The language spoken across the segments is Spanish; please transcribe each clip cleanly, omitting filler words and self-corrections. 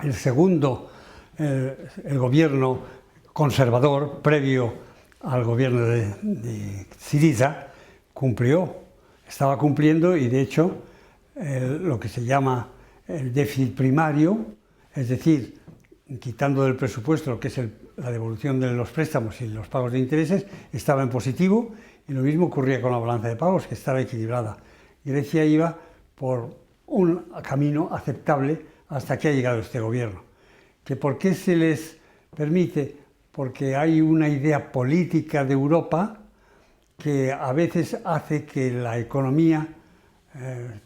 el segundo, el gobierno conservador, previo al gobierno de Syriza, cumplió, estaba cumpliendo y de hecho lo que se llama el déficit primario, es decir, quitando del presupuesto lo que es la devolución de los préstamos y los pagos de intereses, estaba en positivo, y lo mismo ocurría con la balanza de pagos, que estaba equilibrada. Grecia iba por un camino aceptable hasta que ha llegado este gobierno. ¿Que por qué se les permite? Porque hay una idea política de Europa que a veces hace que la economía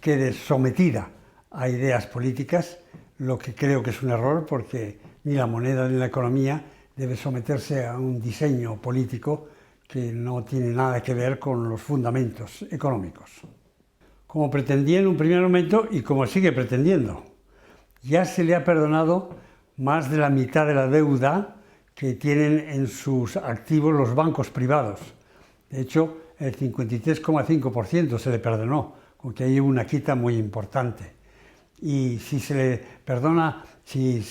quede sometida a ideas políticas, lo que creo que es un error, porque ni la moneda ni la economía debe someterse a un diseño político que no tiene nada que ver con los fundamentos económicos. Como pretendía en un primer momento y como sigue pretendiendo, ya se le ha perdonado más de la mitad de la deuda que tienen en sus activos los bancos privados. De hecho, el 53,5% se le perdonó, con que hay una quita muy importante. Y si se le perdona, si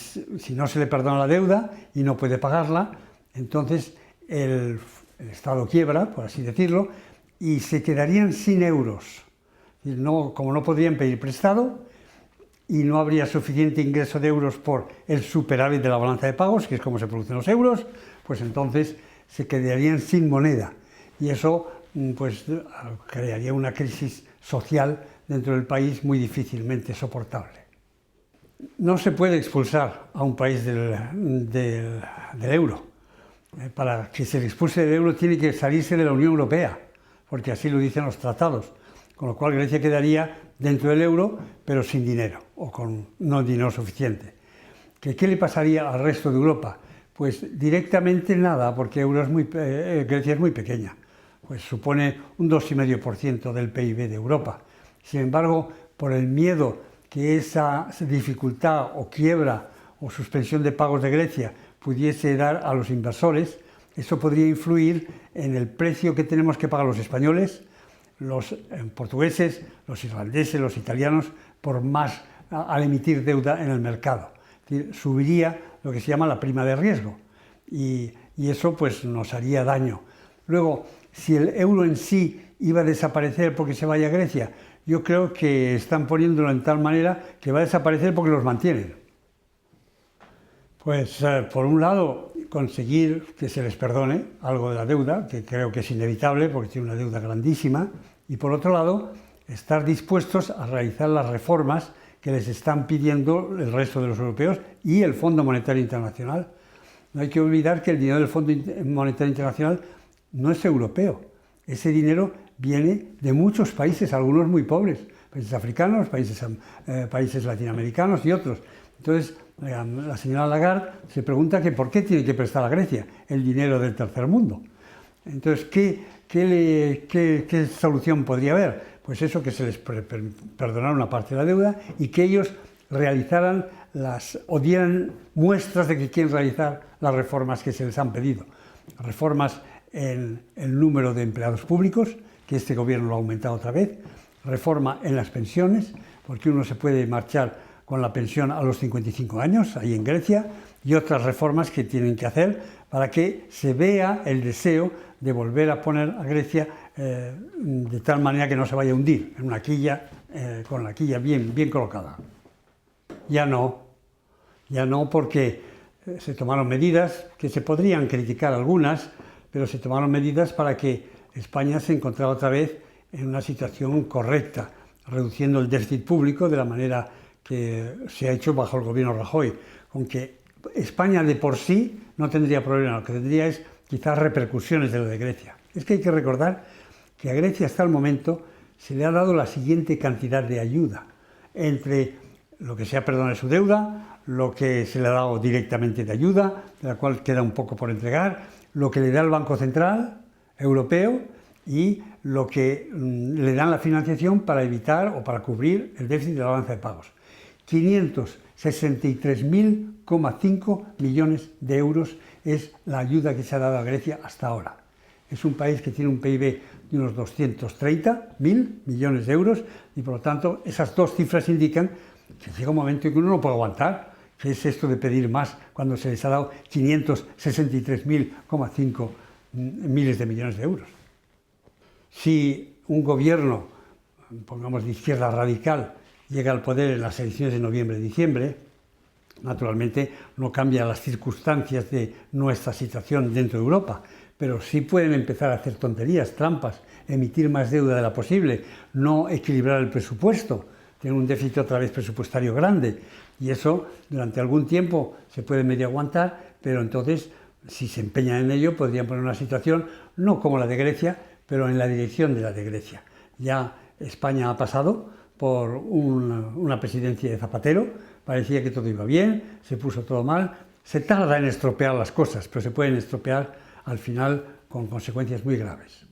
no se le perdona la deuda y no puede pagarla, entonces el Estado quiebra, por así decirlo, y se quedarían sin euros. Como no podrían pedir prestado y no habría suficiente ingreso de euros por el superávit de la balanza de pagos, que es como se producen los euros, pues entonces se quedarían sin moneda. Y eso pues crearía una crisis social dentro del país muy difícilmente soportable. No se puede expulsar a un país del euro. Para que se le expulse del euro tiene que salirse de la Unión Europea, porque así lo dicen los tratados, con lo cual Grecia quedaría dentro del euro, pero sin dinero, o con no dinero suficiente. ¿Qué le pasaría al resto de Europa? Pues directamente nada, porque Grecia es muy pequeña, pues supone un 2,5% del PIB de Europa. Sin embargo, por el miedo que esa dificultad o quiebra o suspensión de pagos de Grecia pudiese dar a los inversores, eso podría influir en el precio que tenemos que pagar los españoles, los portugueses, los irlandeses, los italianos, al emitir deuda en el mercado. Es decir, subiría lo que se llama la prima de riesgo y eso pues nos haría daño. Luego, si el euro en sí iba a desaparecer porque se vaya a Grecia, yo creo que están poniéndolo en tal manera que va a desaparecer porque los mantienen. Pues por un lado, conseguir que se les perdone algo de la deuda, que creo que es inevitable porque tiene una deuda grandísima, y por otro lado, estar dispuestos a realizar las reformas que les están pidiendo el resto de los europeos y el Fondo Monetario Internacional. No hay que olvidar que el dinero del Fondo Monetario Internacional no es europeo. Ese dinero viene de muchos países, algunos muy pobres, países africanos, países latinoamericanos y otros. Entonces, la señora Lagarde se pregunta que por qué tiene que prestar a Grecia el dinero del tercer mundo. Entonces, ¿qué solución podría haber? Pues eso, que se les perdonara una parte de la deuda y que ellos realizaran o dieran muestras de que quieren realizar las reformas que se les han pedido. Reformas en el número de empleados públicos, que este gobierno lo ha aumentado otra vez, reforma en las pensiones, porque uno se puede marchar con la pensión a los 55 años, ahí en Grecia, y otras reformas que tienen que hacer para que se vea el deseo de volver a poner a Grecia de tal manera que no se vaya a hundir, en una quilla, con la quilla bien colocada. Ya no porque se tomaron medidas que se podrían criticar algunas, pero se tomaron medidas para que España se encontrara otra vez en una situación correcta, reduciendo el déficit público de la manera que se ha hecho bajo el gobierno Rajoy, con que España de por sí no tendría problema, lo que tendría es quizás repercusiones de lo de Grecia. Es que hay que recordar que a Grecia hasta el momento se le ha dado la siguiente cantidad de ayuda, entre lo que se ha perdonado de su deuda, lo que se le ha dado directamente de ayuda, de la cual queda un poco por entregar, lo que le da el Banco Central Europeo y lo que le dan la financiación para evitar o para cubrir el déficit de la balanza de pagos. 563,5 millones de euros es la ayuda que se ha dado a Grecia hasta ahora. Es un país que tiene un PIB de unos 230.000 millones de euros y por lo tanto esas dos cifras indican que llega un momento en que uno no puede aguantar, ¿Qué es esto de pedir más cuando se les ha dado 563,5 miles de millones de euros? Si un gobierno, pongamos de izquierda radical, llega al poder en las elecciones de noviembre-diciembre, naturalmente no cambia las circunstancias de nuestra situación dentro de Europa, pero sí pueden empezar a hacer tonterías, trampas, emitir más deuda de la posible, no equilibrar el presupuesto, tener un déficit otra vez presupuestario grande, y eso durante algún tiempo se puede medio aguantar, pero entonces, si se empeñan en ello, podrían poner una situación no como la de Grecia, pero en la dirección de la de Grecia. Ya España ha pasado por una presidencia de Zapatero, parecía que todo iba bien, se puso todo mal, se tarda en estropear las cosas, pero se pueden estropear al final con consecuencias muy graves.